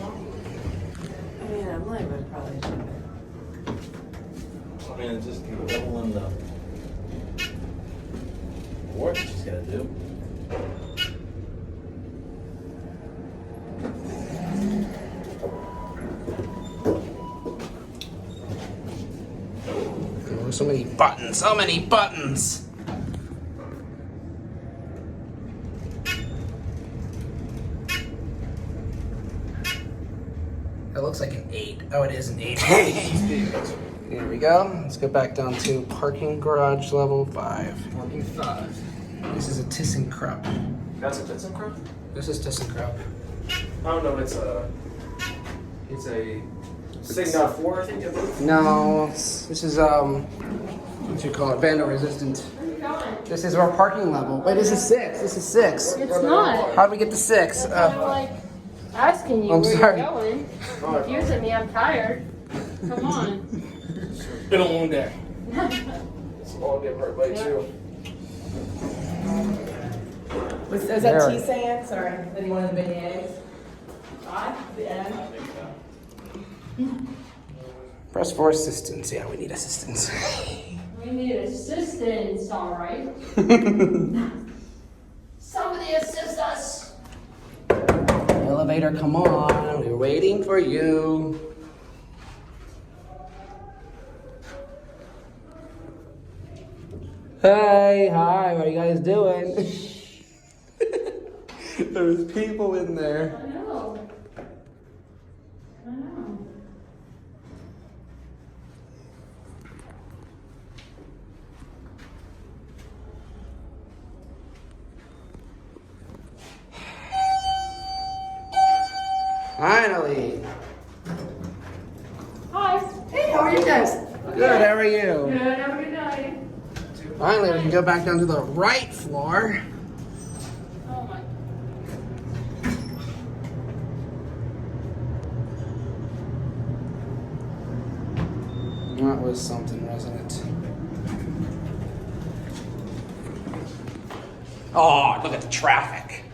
I mean, I'm like, but probably should. I mean, it's just doubling the work she's gotta do. Oh, so many buttons, so many buttons. That looks like an 8. Oh, it is an 8. Here we go. Let's go back down to parking garage level 5. Parking 5. This is a Thyssenkrupp. That's a Thyssenkrupp? This is Thyssenkrupp. Oh no, it's a Sigma 4, I think. I believe. No, this is what you call it, vandal resistant. Where are you going? This is our parking level. Wait, this is 6. This is 6. It's not. How did we get to 6? I'm like asking you I'm where sorry. you're going. Confusing me. I'm tired. Come on. It's been a long day. It's a long day for everybody too. Was There. that T saying? Sorry, that he wanted the beignets? The end. Press for assistance. Yeah, we need assistance. We need assistance, all right? Somebody assist us. Elevator, come on. We're waiting for you. Hey, hi, what are you guys doing? There's people in there. I know. I know. Finally. Hi. Hey, how are you guys? Good, how are you? Good. Have a good night. Finally, we can go back down to the right floor. Oh my. That was something, wasn't it? Oh, look at the traffic.